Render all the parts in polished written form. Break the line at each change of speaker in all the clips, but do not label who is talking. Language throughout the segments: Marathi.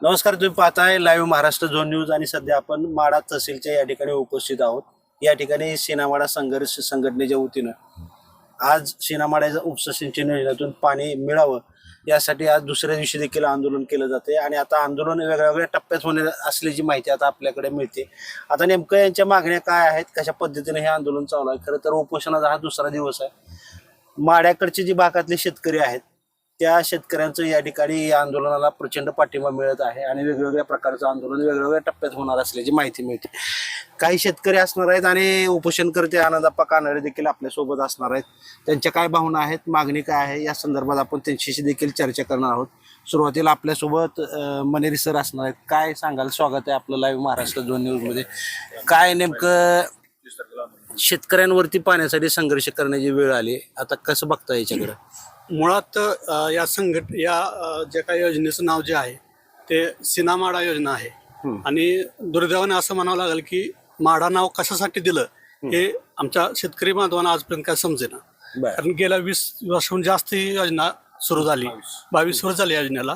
नमस्कार, तुम्ही पाहताय लाईव्ह महाराष्ट्र झोन न्यूज आणि सध्या आपण माढा तहसीलच्या या ठिकाणी उपस्थित आहोत. या ठिकाणी सीनामाडा संघर्ष संघटनेच्या वतीनं आज सीनामाड्याच्या उपसा सिंचन योजनेतून पाणी मिळावं यासाठी आज दुसऱ्या दिवशी देखील आंदोलन केलं जाते आणि आता आंदोलन वेगवेगळ्या टप्प्यात होणे असल्याची माहिती आता आपल्याकडे मिळते. आता नेमकं यांच्या मागण्या काय आहेत, कशा पद्धतीने हे आंदोलन चालू आहे? खरं तर उपोषणाचा हा दुसरा दिवस आहे. माड्याकडचे जी भागातले शेतकरी आहेत त्या शेतकऱ्यांचं या ठिकाणी या आंदोलनाला प्रचंड पाठिंबा मिळत आहे आणि वेगवेगळ्या प्रकारचं आंदोलन वेगवेगळ्या टप्प्यात होणार असल्याची माहिती मिळते. काही शेतकरी असणार आहेत आणि उपोषणकर्ते आनंदप्पा कानडे देखील आपल्यासोबत असणार आहेत. त्यांच्या काय भावना आहेत, मागणी काय आहे, या संदर्भात आपण त्यांच्याशी देखील चर्चा करणार आहोत. सुरुवातीला आपल्यासोबत मनेरी सर असणार आहेत. काय सांगाल? स्वागत आहे आपलं लाईव्ह महाराष्ट्र झोन न्यूजमध्ये. काय नेमकं शेतकऱ्यांवरती पाण्यासाठी संघर्ष करण्याची वेळ आली, आता कसं बघता याच्याकडे?
मुळात या ज्या काही योजनेचं नाव जे आहे ते सीनामाडा योजना आहे. आणि दुर्दैवाने असं म्हणावं लागेल की माडा नाव कशासाठी दिलं हे आमच्या शेतकरी बांधवांना आजपर्यंत काय समजेना. कारण गेल्या 20 वर्षाहून जास्त ही योजना सुरू झाली, 22 वर्ष झाली योजनेला.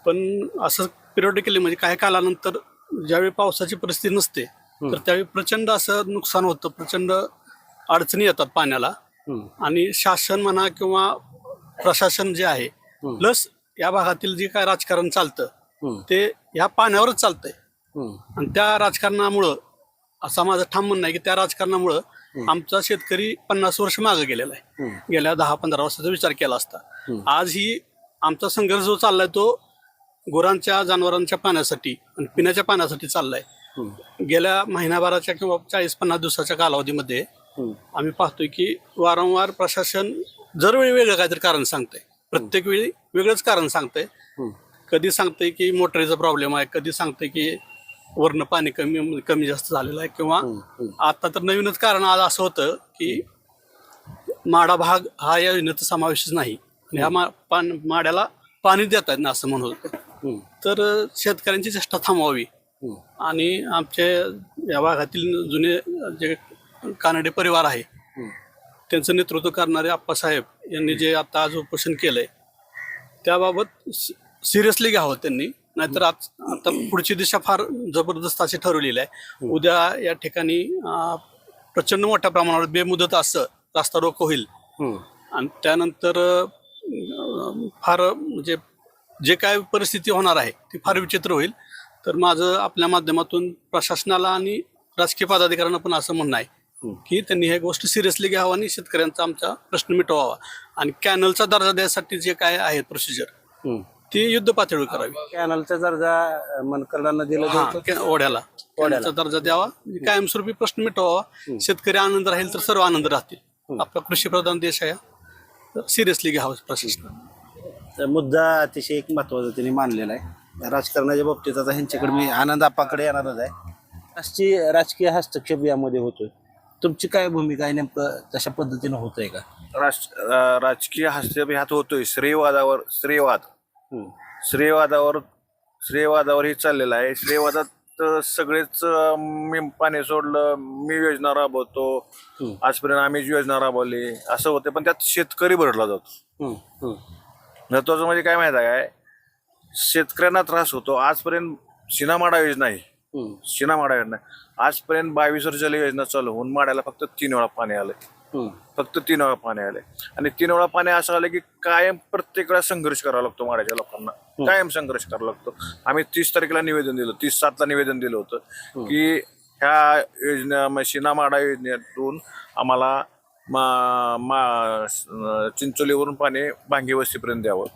पण असं पिरियडिकली म्हणजे काही कालानंतर ज्यावेळी पावसाची परिस्थिती नसते तर त्यावेळी प्रचंड असं नुकसान होतं, प्रचंड अडचणी येतात पाण्याला. आणि शासन म्हणा किंवा प्रशासन जे आहे प्लस या भागातील जे काय राजकारण चालतं ते या पाण्यावरच चालतंय. आणि त्या राजकारणामुळं असा माझं ठाम म्हणणं आहे की त्या राजकारणामुळं आमचा शेतकरी 50 वर्ष मागे गेलेला आहे. गेल्या 10-15 वर्षाचा विचार केला असता आज ही आमचा संघर्ष जो चाललाय तो गुरांच्या जनावरांच्या पाण्यासाठी आणि पिण्याच्या पाण्यासाठी चाललाय. गेल्या महिनाभराच्या किंवा 40-50 दिवसाच्या कालावधीमध्ये आम्ही पाहतोय की वारंवार प्रशासन दरवेळी वेगळं काहीतरी कारण सांगतंय, प्रत्येक वेळी वेगळंच कारण सांगतंय. कधी सांगतंय की मोटरीचा प्रॉब्लेम आहे, कधी सांगतंय की वरनं पाणी कमी जास्त झालेलं आहे, किंवा आता तर नवीनच कारण आज असं होतं की माडा भाग हा या योजनेचा समावेशच नाही आणि ह्या माड्याला पाणी देत आहेत ना असं म्हणत होतं. तर शेतकऱ्यांची चेष्टा थांबवावी आणि आमचे या भागातील जुने जे कानडे परिवार आहे त्यांचं नेतृत्व करणारे आप्पासाहेब यांनी जे आता आज उपोषण केलंय त्याबाबत सिरियसली घ्यावं त्यांनी. नाहीतर आता पुढची दिशा फार जबरदस्त अशी ठरवलेली आहे. उद्या या ठिकाणी प्रचंड मोठ्या प्रमाणावर बेमुदत असं रास्ता रोको होईल आणि त्यानंतर फार म्हणजे जे काय परिस्थिती होणार आहे ती फार विचित्र होईल. तर माझं आपल्या माध्यमातून प्रशासनाला आणि राजकीय पदाधिकाऱ्यांना पण असं म्हणणं आहे की त्यांनी हे गोष्ट सिरियसली घ्यावं आणि शेतकऱ्यांचा आमचा प्रश्न मिटवावा. आणि कॅनलचा दर्जा द्यायसाठी जे काय आहे प्रोसिजर ती युद्ध पातळीवर करावी.
कॅनलचा दर्जा मनकरला दिला,
ओढ्याला दर्जा द्यावा, कायमस्वरूपी प्रश्न मिटवावा. शेतकरी आनंद राहील तर सर्व आनंद राहतील. आपला कृषीप्रधान देश आहे, सिरियसली घ्यावं प्रशासनाने.
मुद्दा अतिशय एक महत्वाचा त्यांनी मानलेला आहे. राजकारणाच्या बाबतीत आता ह्यांच्याकडे मी आनंदप्पाकडे येणारच आहे. राजकीय हस्तक्षेप यामध्ये होतोय, तुमची काय भूमिका आहे? नेमकं तशा पद्धतीनं होतंय का?
राजकीय हस्तक्षेप ह्यात होतोय. श्रेयवादावर हे चाललेलं आहे. श्रेयवादात सगळेच मी पाणी सोडलं, मी योजना राबवतो, आजपर्यंत आम्हीच योजना राबवली असं होते. पण त्यात शेतकरी भरला जातो. महत्वाचं म्हणजे काय माहिती आहे, शेतकऱ्यांना त्रास होतो. आजपर्यंत सीनामाडा योजना आहे, आजपर्यंत 22 वर्ष झाली योजना चालू होऊन माड्याला फक्त 3 वेळा पाणी आलंय. फक्त 3 वेळा पाणी आलंय. आणि 3 वेळा पाणी असं आलं की कायम प्रत्येक वेळा संघर्ष करावा लागतो. माड्याच्या लोकांना कायम संघर्ष करावा लागतो. आम्ही 30 तारखेला निवेदन दिलं, 30/7 निवेदन दिलं होतं की ह्या योजना सीनामाडा योजनेतून आम्हाला चिंचोलीवरून पाणी भांगी वस्तीपर्यंत द्यावं.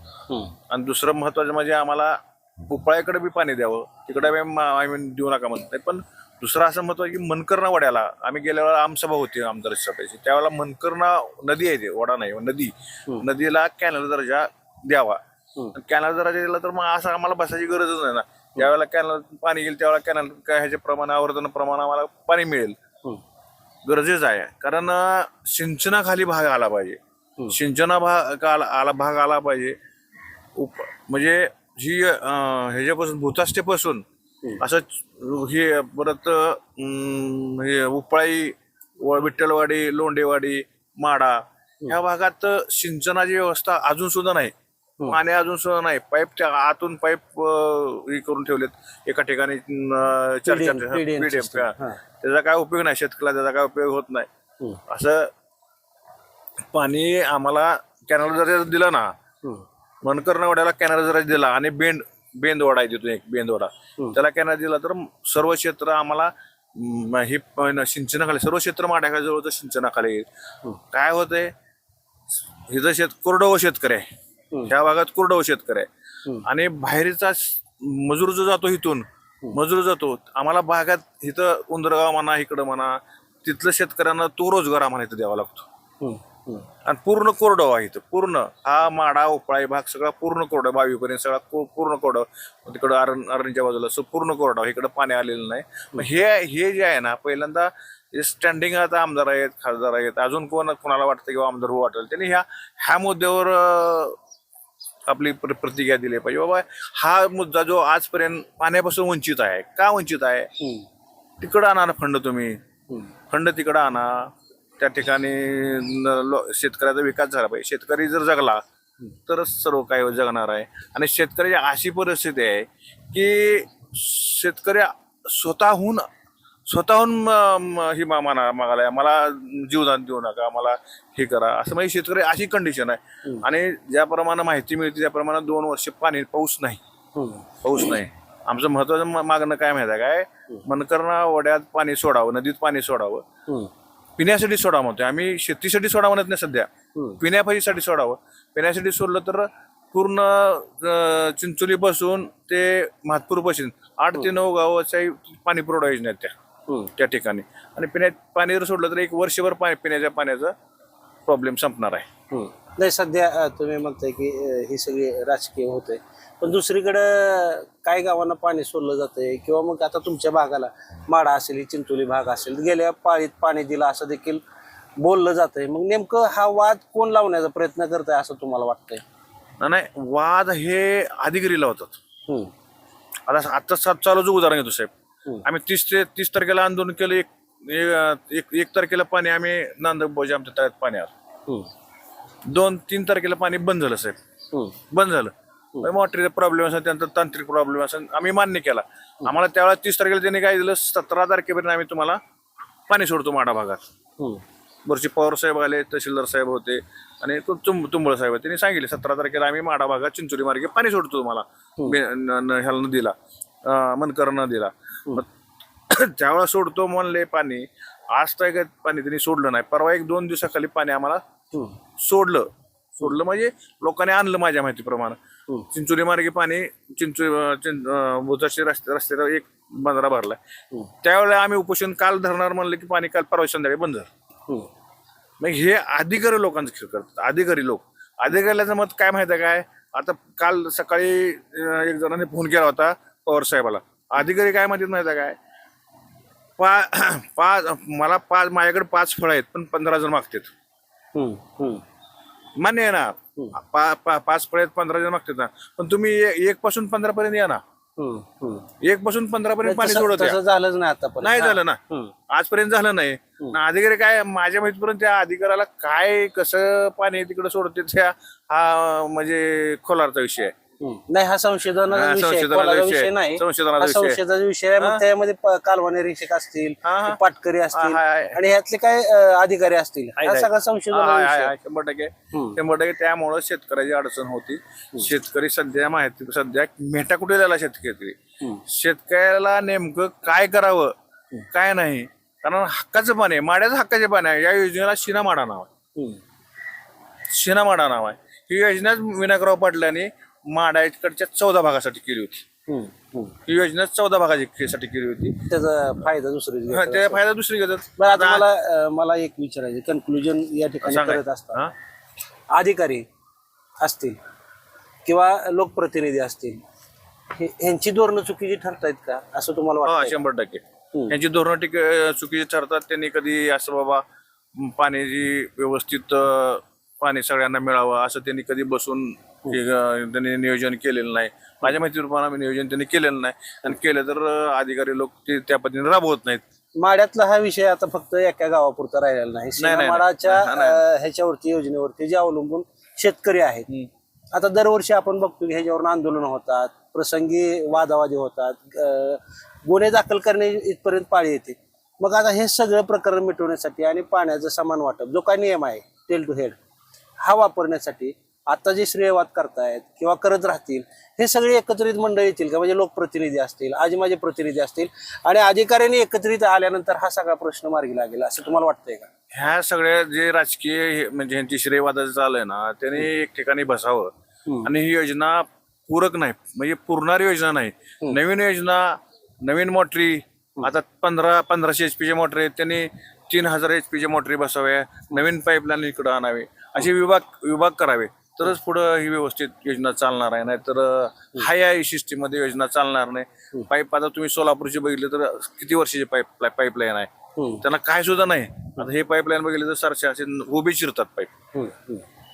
आणि दुसरं महत्वाचं म्हणजे आम्हाला उपळ्याकडे बी पाणी द्यावं. तिकडे आम्ही देऊ नका म्हणत नाही. पण दुसरं असं महत्व आहे की मनकर्णा वड्याला आम्ही गेल्या वेळेला आमसभा होती आमदार सभेची, त्यावेळेला मनकर्णा नदी आहे, ते वडा नाही नदीला कॅनल दर्जा द्यावा. कॅनल दर्जा दिला तर मग असं आम्हाला बसायची गरजच नाही ना. ज्यावेळेला कॅनल पाणी येईल त्यावेळेला कॅनल काय ह्याचे प्रमाण आवर्तन प्रमाण आम्हाला पाणी मिळेल, गरजेचं आहे. कारण सिंचनाखाली भाग आला पाहिजे, भाग आला पाहिजे. म्हणजे ही ह्याच्यापासून भूताष्टेपासून असं हे परत हे उपळाई, विठ्ठलवाडी, लोंडेवाडी, माडा ह्या भागात सिंचनाची व्यवस्था अजून सुद्धा नाही. पाणी अजून सुद्धा नाही. पाईपच्या आतून पाईप हे करून ठेवलेत एका ठिकाणी चार
PDM system.
त्याचा काय उपयोग नाही, शेतकऱ्याला त्याचा काय उपयोग होत नाही. असं पाणी आम्हाला कॅनल जर दिलं ना, मनकर वाड्याला कॅनल जर दिला आणि बेंद ओढा आहे तिथून एक बेंद ओढा, त्याला कॅनल दिला तर सर्व क्षेत्र आम्हाला हे सिंचनाखाली, सर्व क्षेत्र माड्याखाली जवळ सिंचनाखाली येईल. काय होतंय, हिचं कोरडवाहू शेतकरी आहे, ह्या भागात कोरडवाहू शेतकरी आहे आणि बाहेरचा मजूर जो जातो इथून, मजूर जातो आम्हाला भागात इथं उंदरगाव म्हणा, इकडं म्हणा, तिथलं शेतकऱ्यांना तो रोजगार आम्हाला इथं द्यावा लागतो. आणि पूर्ण कोरडवाहू आहे इथं, पूर्ण हा माडा उपळाई भाग सगळा पूर्ण कोरडा, 22 सगळा पूर्ण कोरडा, तिकडं अरणच्या बाजूला पूर्ण कोरडा, इकडं पाणी आलेलं नाही. मग हे जे आहे ना, पहिल्यांदा स्टँडिंग आता आमदार आहेत, खासदार आहेत, अजून कोणाला वाटतं किंवा आमदार हो वाटेल त्यांनी ह्या मुद्द्यावर आपली प्रतिक्रिया दिली पाहिजे. बाबा हा मुद्दा जो आजपर्यंत पाण्यापासून वंचित आहे, का वंचित आहे, तिकडं आणा ना फंड, तुम्ही फंड तिकडं आणा, त्या ठिकाणी शेतकऱ्याचा विकास झाला पाहिजे. शेतकरी जर जगला तरच सर्व काही जगणार आहे. आणि शेतकऱ्याची अशी परिस्थिती आहे की शेतकरी स्वतःहून ही मागायला, मला जीवदान देऊ नका, मला हे करा, असं म्हणजे शेतकरी अशी कंडिशन आहे. आणि ज्याप्रमाणे माहिती मिळते त्याप्रमाणे 2 वर्ष पाऊस नाही. आमचं महत्वाचं मागणं काय माहिती आहे काय, मनकरना वड्यात पाणी सोडावं, नदीत पाणी सोडावं, पिण्यासाठी सोडा म्हणतोय आम्ही, शेतीसाठी सोडा म्हणत नाही सध्या, पिण्यासाठी सोडावं. पिण्यासाठी सोडलं तर पूर्ण चिंचोली पासून ते म्हातपूर पासून 8 ते 9 गावाच्या पाणी पुरवठा योजना आहेत त्या ठिकाणी. आणि पाणी जर सोडलं तर 1 वर्षभर पिण्याच्या पाण्याचा प्रॉब्लेम संपणार आहे.
नाही, सध्या तुम्ही म्हणताय की ही सगळी राजकीय होते, पण दुसरीकडं काही गावांना पाणी सोडलं जातंय, किंवा मग आता तुमच्या भागाला माडा असेल, चिंचोली भाग असेल, गेल्या पाळीत पाणी दिलं असं देखील बोललं जातंय. मग नेमकं हा वाद कोण लावण्याचा प्रयत्न करत आहे असं तुम्हाला वाटतंय?
नाही, वाद हे अधिकारी लावतात. आता चालूच उदाहरण घेतो साहेब, आम्ही 30 तारखेला आंदोलन केलं, एक तारखेला पाणी आम्ही नांदबाजी आमच्या तळ्यात पाणी आलं, 2-3 तारखेला पाणी बंद झालं साहेब, बंद झालं. मोटरीचा प्रॉब्लेम असेल, त्यांचा तांत्रिक प्रॉब्लेम असेल, आम्ही मान्य केला. आम्हाला त्यावेळेला 30 तारखेला त्यांनी काय दिलं, 17 तारखेपर्यंत आम्ही तुम्हाला पाणी सोडतो माडा भागात. वरची पवार साहेब आले, तहसीलदार साहेब होते आणि तुंबळ साहेब, त्यांनी सांगितले 17 तारखेला आम्ही माडा भागात चिंचोली मार्गे पाणी सोडतो तुम्हाला, ह्याला नदीला, मनकर नदीला. त्यावेळेला सोडतो म्हणले पाणी. आज तर पाणी त्यांनी सोडलं नाही. परवा 1-2 दिवसाखाली पाणी आम्हाला सोडलं म्हणजे लोकांनी आणलं माझ्या माहितीप्रमाणे. चिंचोली मार्गे पाणी रस्त्याला एक बंधारा भरलाय. त्यावेळेला आम्ही उपोषण काल धरणार म्हणलं की पाणी काल परवा संध्याकाळी बंद झालं. मग हे अधिकारी लोकांचं खेळ करतात. अधिकाऱ्याचं मत काय माहिती आहे काय, आता काल सकाळी एक जणांनी फोन केला होता पवार साहेबाला. अधिकारी काय म्हणतात माहिती आहे काय, माझ्याकडे 5 फळं आहेत पण 15 जण मागतात. मान्य आहे ना, 5 फळं आहेत 15 जण मागतात ना, पण तुम्ही 1 पासून 15 पर्यंत या ना, 1 पासून 15 पर्यंत पाणी सोडत
झालंच नाही आता,
नाही झालं ना, आजपर्यंत झालं नाही. अधिकारी काय, माझ्या माहितीपर्यंत त्या अधिकाऱ्याला काय कसं पाणी तिकडे सोडते त्या हा म्हणजे खोलारचा विषय आहे.
नाही, हा संशोधनाचा विषय नाही, संशोधनाचा विषय आहे. मग त्यामध्ये कालवा निरीक्षक असतील, पाटकरी असतील आणि ह्यातले काय अधिकारी असतील, हा सगळा संशोधन
100%. त्यामुळं शेतकऱ्याची अडचण होती. शेतकरी सध्या मेटाकुटीला शेतकऱ्याला नेमकं काय करावं काय नाही, कारण हक्काचं पाणी आहे, माड्याचं हक्काचे पाणी आहे. या योजनेला शिनामाडा नाव आहे. ही योजना विनायकराव पाटलांनी माड्याकडच्या 14 भागासाठी केली होती. ही योजना 14 भागासाठी केली होती.
त्याचा फायदा दुसरी घेतात. आता मला एक विचारायचं, कन्क्लुजन या ठिकाणी करत असतात अधिकारी असतील किंवा लोकप्रतिनिधी असतील, यांची धोरणं चुकीची ठरतायत का असं तुम्हाला वाटतं?
100% यांची धोरणं चुकीची ठरतात. त्यांनी कधी असं बाबा पाण्याची व्यवस्थित पाणी सगळ्यांना मिळावं असं त्यांनी कधी बसून त्यांनी नियोजन केलेलं नाही. माझ्या माहितीप्रमाणे नियोजन त्यांनी केलेलं नाही, आणि केलं तर अधिकारी लोक ते त्या पद्धतीने राबवत नाहीत.
माड्यातला हा विषय आता फक्त एका गावापुरता राहिलेला नाही. माडाच्या ह्याच्यावरती योजनेवरती जे अवलंबून शेतकरी आहेत आता दरवर्षी आपण बघतो की ह्याच्यावरून आंदोलन होतात, प्रसंगी वादावादी होतात, गुन्हे दाखल करणे इथपर्यंत पाळी येते. मग आता हे सगळं प्रकरण मिटवण्यासाठी आणि पाण्याचं समान वाटप जो काय नियम आहे टेल टू हेड हा वापरण्यासाठी आता जे श्रेयवाद करतायत किंवा करत राहतील हे सगळे एकत्रित मंडळ येतील का? म्हणजे लोकप्रतिनिधी असतील, आजी माझे प्रतिनिधी असतील आणि अधिकाऱ्यांनी एकत्रित आल्यानंतर हा सगळा प्रश्न मार्गी लागेल असं तुम्हाला वाटतंय का?
ह्या सगळ्या जे राजकीय म्हणजे ह्यांची श्रेयवादाचं चालू आहे ना त्यांनी एक ठिकाणी बसावं आणि ही योजना पूरक नाही म्हणजे पुरणारी योजना नाही. नवीन योजना, नवीन मोटरी, आता 1500 HP मोटरी आहेत, त्यांनी 3000 HP मोटरी बसाव्या, नवीन पाईपलाईन इकडं आणावे, असे विभाग करावे तरच पुढं ही व्यवस्थित योजना चालणार आहे. नाही तर हाय सिस्टीममध्ये योजना चालणार नाही. पाईप आता तुम्ही सोलापूरचे बघितले तर किती वर्षाची पाईपलाईन आहे, त्यांना काय सुद्धा नाही. आता हे पाईपलाईन बघितले तर सरसे असे उभे चिरतात पाईप,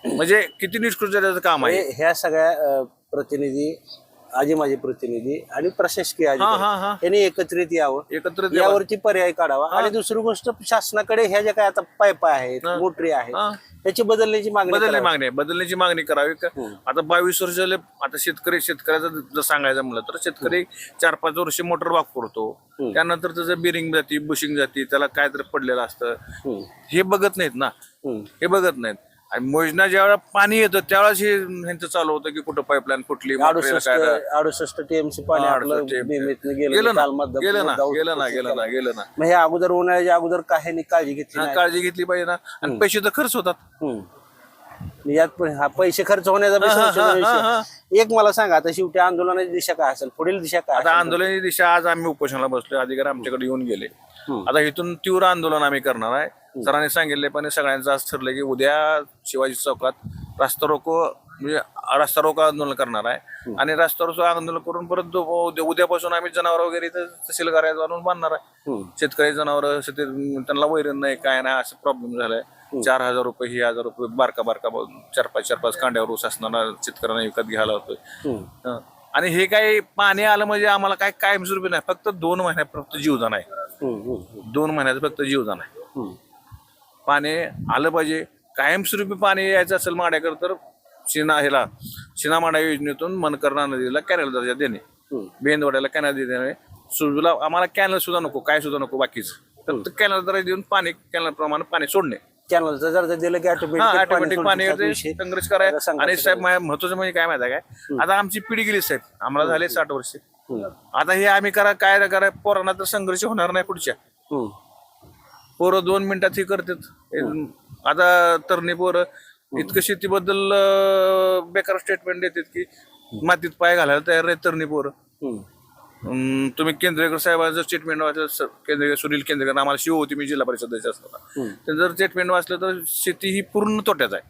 म्हणजे किती निष्कृत त्याचं काम आहे.
ह्या सगळ्या प्रतिनिधी, आजी माझे प्रतिनिधी आणि प्रशासकीय अधिकारी यांनी एकत्रित यावं, यावरती पर्याय काढावा. आणि दुसरी गोष्ट शासनाकडे ह्या ज्या काय आता पाईप आहेत, मोटरी आहेत, त्याची बदलण्याची
बदलण्याची मागणी करावी. आता 22 वर्ष झाले. आता शेतकऱ्याचं जर सांगायचं म्हणलं तर शेतकरी 4-5 वर्ष मोटर वापरतो, त्यानंतर त्याचं बिरिंग जाती, बुशिंग जाती, त्याला काय तर पडलेलं असतं, हे बघत नाहीत ना, हे बघत नाहीत. आणि योजना ज्यावेळेला पाणी येतं त्यावेळेस हे ह्यांचं चालू होतं की कुठं पाईपलाईन फुटली,
68 TMC पाणी
गेलं ना.
मग हे अगोदर उन्हाळ्याच्या अगोदर काही काळजी
घेतली पाहिजे ना. आणि पैसे तर खर्च होतात,
यात पण हा पैसे खर्च होण्याचा विषय. एक मला सांगा, आता शेवटी आंदोलनाची दिशा काय असेल, पुढील दिशा काय?
आता आंदोलनाची दिशा, आज आम्ही उपोषणाला बसलोय, अधिकारी आमच्याकडे येऊन गेले. आता इथून तीव्र आंदोलन आम्ही करणार आहे. सरांनी सांगितले पण सगळ्यांचं आज ठरलं की उद्या शिवाजी चौकात रास्ता रोको आंदोलन करणार आहे. आणि रास्ता रोको आंदोलन करून परत उद्यापासून आम्ही जनावर वगैरे तहसील कार्यालयात आणून बांधणार आहे. शेतकरी जनावर त्यांना वैरण नाही, काय नाही, असं प्रॉब्लेम झालाय. 4000 रुपये, ही 1000 रुपये बारका 4-5 कांड्यावर ऊस असताना शेतकऱ्यांना विकत घ्यायला होतोय. आणि हे काही पाणी आलं म्हणजे आम्हाला काय कायमस्वरूपी नाही, फक्त 2 महिन्यात फक्त जीवदान आहे. 2 महिन्यात फक्त जीवदान आहे. पाणी आलं पाहिजे, कायमस्वरूपी पाणी यायचं असेल माड्याकडे तर शिनामाडा योजनेतून मनकर्णा नदीला कॅनल दर्जा देणे, बेंदवाड्याला कॅनल देणे, सुजला आम्हाला कॅनल सुद्धा नको, काय सुद्धा नको, बाकीच फक्त कॅनल दर्जा देऊन पाणी कॅनल प्रमाणे पाणी सोडणे.
कॅनलचा दर्जा दिलं की
ऑटोमॅटिक पाणी संघर्ष करायचा. आणि साहेब महत्वाचं म्हणजे काय माहिती आहे काय, आता आमची पिढी गेली साहेब, आम्हाला झाले 60 वर्ष. आता हे आम्ही काय पोरांना तर संघर्ष होणार नाही पुढच्या. पोरं 2 मिनिटात हे करतात. आता तरणी पोरं इतकं शेतीबद्दल बेकार स्टेटमेंट देतात की मातीत पाय घालायला तयार नाही तरणी पोरं. तुम्ही केंद्रेकर साहेबांचं स्टेटमेंट वाचलं, सुनील केंद्रेकर, आम्हाला शिव होती, मी जिल्हा परिषद द्यायचं असताना, ते जर स्टेटमेंट वाचलं तर शेती ही पूर्ण तोट्यात आहे.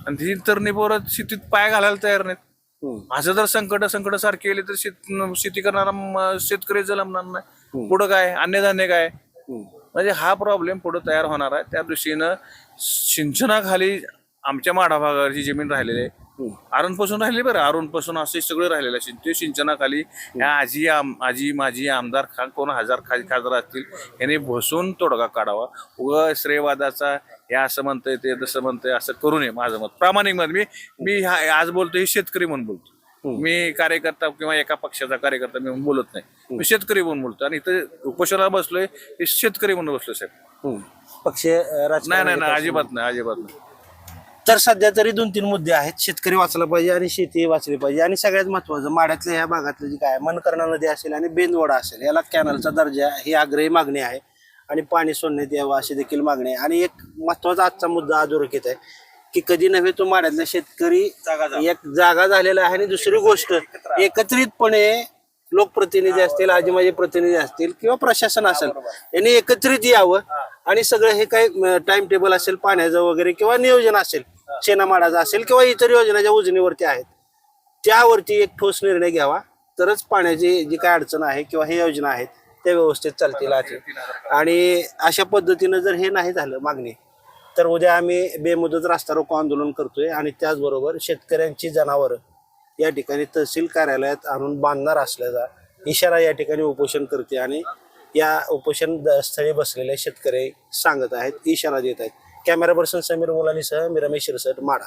आणि ती तरणी पोरं शेतीत पाय घालायला तयार नाहीत. असं जर संकट सारखे केले तर शेती करणारा शेतकरी जलमणार नाही. पुढं काय, अन्नधान्य काय, म्हणजे हा प्रॉब्लेम पुढे तयार होणार आहे. त्या दृष्टीनं सिंचनाखाली आमच्या माडा भागाची जमीन राहिलेली आहे, अरुणपासून राहिली, बरं अरुणपासून असे सगळं राहिलेलं आहे. ते सिंचनाखाली ह्या आजी माझी आमदार कोण खासदार असतील यांनी बसून तोडगा काढावा. श्रेयवादाचा हे असं म्हणतंय, ते तसं म्हणतंय, असं करू नये. माझं मत प्रामाणिक मत, मी आज बोलतो हे शेतकरी म्हणून बोलतो. मी कार्यकर्ता किंवा एका पक्षाचा कार्यकर्ता मी बोलत नाही, मी शेतकरी म्हणून बोलतो. आणि इथं उपोषणाला बसलोय हे शेतकरी म्हणून बसलोय साहेब,
पक्ष
नाही, अजिबात नाही.
तर सध्या तरी 2-3 मुद्दे आहेत. शेतकरी वाचला पाहिजे आणि शेती वाचली पाहिजे. आणि सगळ्यात महत्वाचं मनकर्णा ह्या भागातलं जे काय मनकर्णा नदी असेल आणि बेंदवाडा असेल याला कॅनलचा दर्जा ही आग्रही मागणी आहे. आणि पाणी सोडण्यात यावं अशी देखील मागणी आहे. आणि एक महत्वाचा आजचा मुद्दा अधोरेखित आहे की कधी नव्हे तो माड्यातला शेतकरी एक जागा झालेला आहे. आणि दुसरी गोष्ट, एकत्रितपणे लोकप्रतिनिधी असतील, आजी माझे प्रतिनिधी असतील किंवा प्रशासन असेल यांनी एकत्रित यावं आणि सगळं हे काही टाइम टेबल असेल पाण्याचं वगैरे किंवा नियोजन असेल शेणामाडाचं असेल किंवा इतर योजनाच्या उजनीवरती आहेत त्यावरती एक ठोस निर्णय घ्यावा, तरच पाण्याची जी काय अडचण आहे किंवा हे योजना आहेत त्या व्यवस्थित चालतील. आणि अशा पद्धतीनं जर हे नाही झालं मागणी, तर उद्या आम्ही बेमुदत रास्ता रोको आंदोलन करतोय. आणि त्याचबरोबर शेतकऱ्यांची जनावरं या ठिकाणी तहसील कार्यालयात आणून बांधणार असल्याचा इशारा या ठिकाणी उपोषण करते. आणि या उपोषण स्थळी बसलेले शेतकरी सांगत आहेत, इशारा देत आहेत. कॅमेरा पर्सन समीर मुलानीसह मी रमेश शिरसट, माडा.